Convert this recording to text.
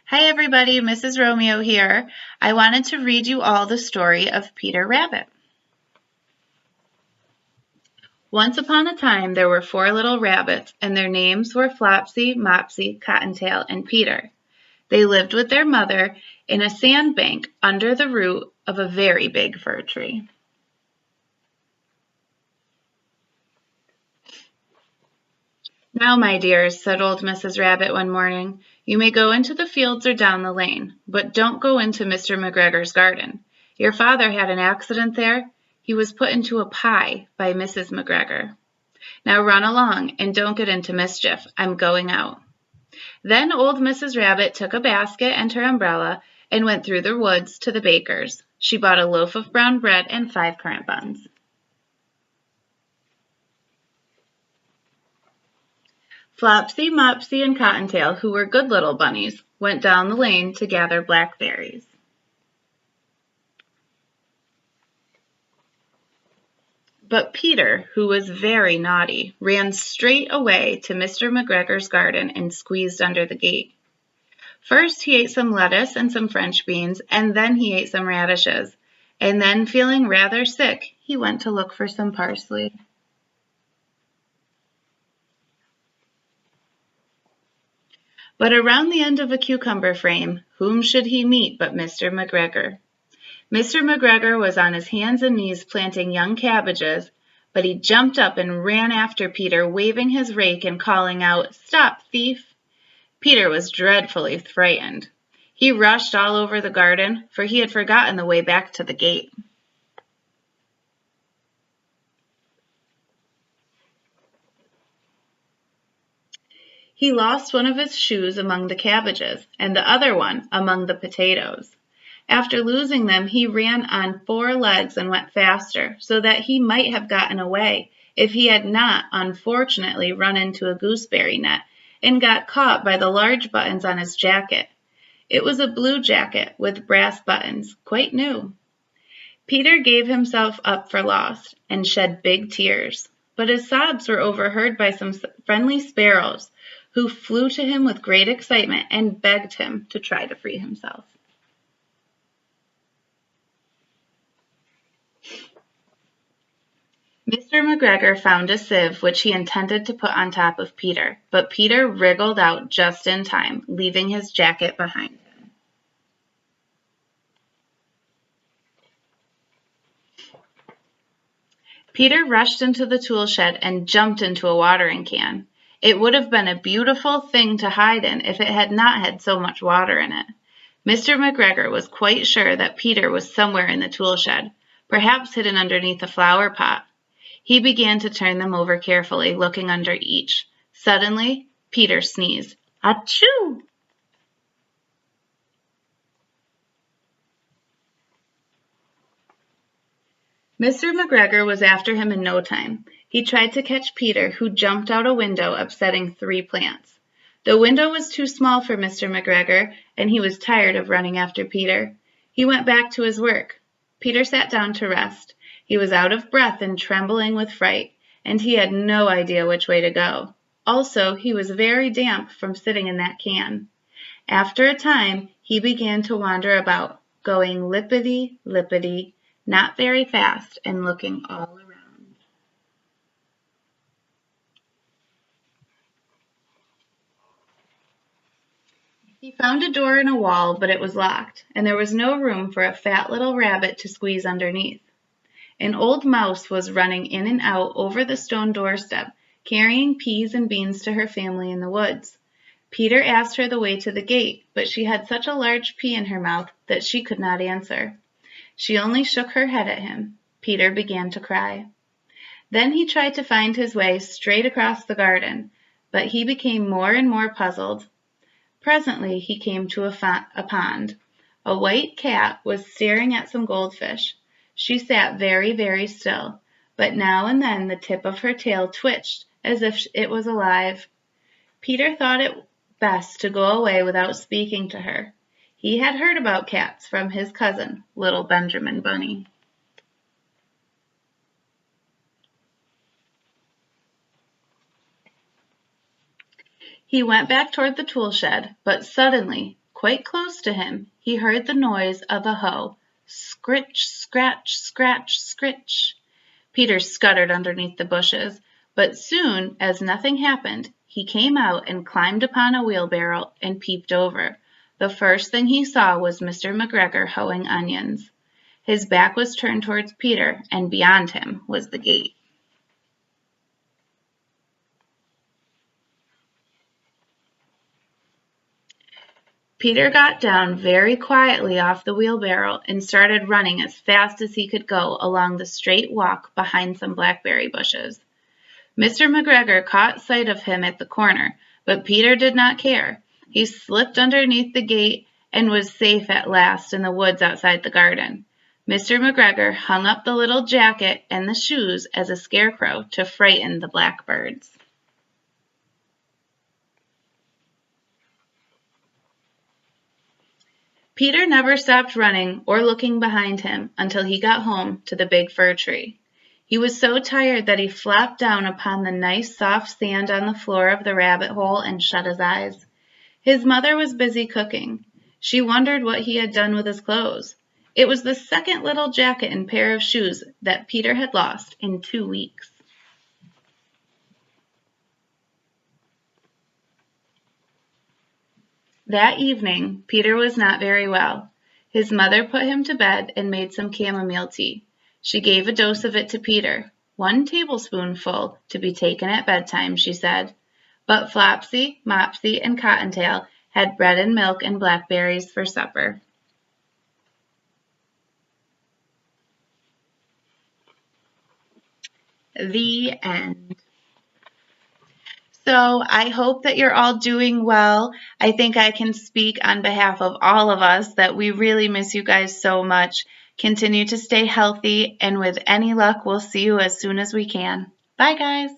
Hi everybody, Mrs. Romeo here. I wanted to read you all the story of Peter Rabbit. Once upon a time there were 4 little rabbits, and their names were Flopsy, Mopsy, Cottontail, and Peter. They lived with their mother in a sandbank under the root of a very big fir tree. Now, my dears, said old Mrs. Rabbit one morning, you may go into the fields or down the lane, but don't go into Mr. McGregor's garden. Your father had an accident there. He was put into a pie by Mrs. McGregor. Now run along and don't get into mischief. I'm going out. Then old Mrs. Rabbit took a basket and her umbrella and went through the woods to the baker's. She bought a loaf of brown bread and 5 currant buns. Flopsy, Mopsy, and Cottontail, who were good little bunnies, went down the lane to gather blackberries. But Peter, who was very naughty, ran straight away to Mr. McGregor's garden and squeezed under the gate. First he ate some lettuce and some French beans, and then he ate some radishes, and then, feeling rather sick, he went to look for some parsley. But around the end of a cucumber frame, whom should he meet but Mr. McGregor? Mr. McGregor was on his hands and knees planting young cabbages, but he jumped up and ran after Peter, waving his rake and calling out, "Stop, thief!" Peter was dreadfully frightened. He rushed all over the garden, for he had forgotten the way back to the gate. He lost one of his shoes among the cabbages, and the other one among the potatoes. After losing them, he ran on 4 legs and went faster, so that he might have gotten away if he had not unfortunately run into a gooseberry net and got caught by the large buttons on his jacket. It was a blue jacket with brass buttons, quite new. Peter gave himself up for lost and shed big tears, but his sobs were overheard by some friendly sparrows, who flew to him with great excitement and begged him to try to free himself. Mr. McGregor found a sieve which he intended to put on top of Peter, but Peter wriggled out just in time, leaving his jacket behind him. Peter rushed into the tool shed and jumped into a watering can. It would have been a beautiful thing to hide in if it had not had so much water in it. Mr. McGregor was quite sure that Peter was somewhere in the tool shed, perhaps hidden underneath a flower pot. He began to turn them over carefully, looking under each. Suddenly, Peter sneezed. Achoo! Mr. McGregor was after him in no time. He tried to catch Peter, who jumped out a window, upsetting 3 plants. The window was too small for Mr. McGregor, and he was tired of running after Peter. He went back to his work. Peter sat down to rest. He was out of breath and trembling with fright, and he had no idea which way to go. Also, he was very damp from sitting in that can. After a time, he began to wander about, going lippity-lippity, not very fast, and looking all around. He found a door in a wall, but it was locked, and there was no room for a fat little rabbit to squeeze underneath. An old mouse was running in and out over the stone doorstep, carrying peas and beans to her family in the woods. Peter asked her the way to the gate, but she had such a large pea in her mouth that she could not answer. She only shook her head at him. Peter began to cry. Then he tried to find his way straight across the garden, but he became more and more puzzled. Presently he came to a pond. A white cat was staring at some goldfish. She sat very, very still, but now and then the tip of her tail twitched as if it was alive. Peter thought it best to go away without speaking to her. He had heard about cats from his cousin, little Benjamin Bunny. He went back toward the tool shed, but suddenly quite close to him, he heard the noise of a hoe. Scritch, scratch, scratch, scritch. Peter scuttered underneath the bushes, but soon as nothing happened, he came out and climbed upon a wheelbarrow and peeped over. The first thing he saw was Mr. McGregor hoeing onions. His back was turned towards Peter, and beyond him was the gate. Peter got down very quietly off the wheelbarrow and started running as fast as he could go along the straight walk behind some blackberry bushes. Mr. McGregor caught sight of him at the corner, but Peter did not care. He slipped underneath the gate and was safe at last in the woods outside the garden. Mr. McGregor hung up the little jacket and the shoes as a scarecrow to frighten the blackbirds. Peter never stopped running or looking behind him until he got home to the big fir tree. He was so tired that he flopped down upon the nice soft sand on the floor of the rabbit hole and shut his eyes. His mother was busy cooking. She wondered what he had done with his clothes. It was the second little jacket and pair of shoes that Peter had lost in 2 weeks. That evening, Peter was not very well. His mother put him to bed and made some chamomile tea. She gave a dose of it to Peter, 1 tablespoonful to be taken at bedtime, she said. But Flopsy, Mopsy, and Cottontail had bread and milk and blackberries for supper. The end. So I hope that you're all doing well. I think I can speak on behalf of all of us that we really miss you guys so much. Continue to stay healthy, and with any luck, we'll see you as soon as we can. Bye, guys.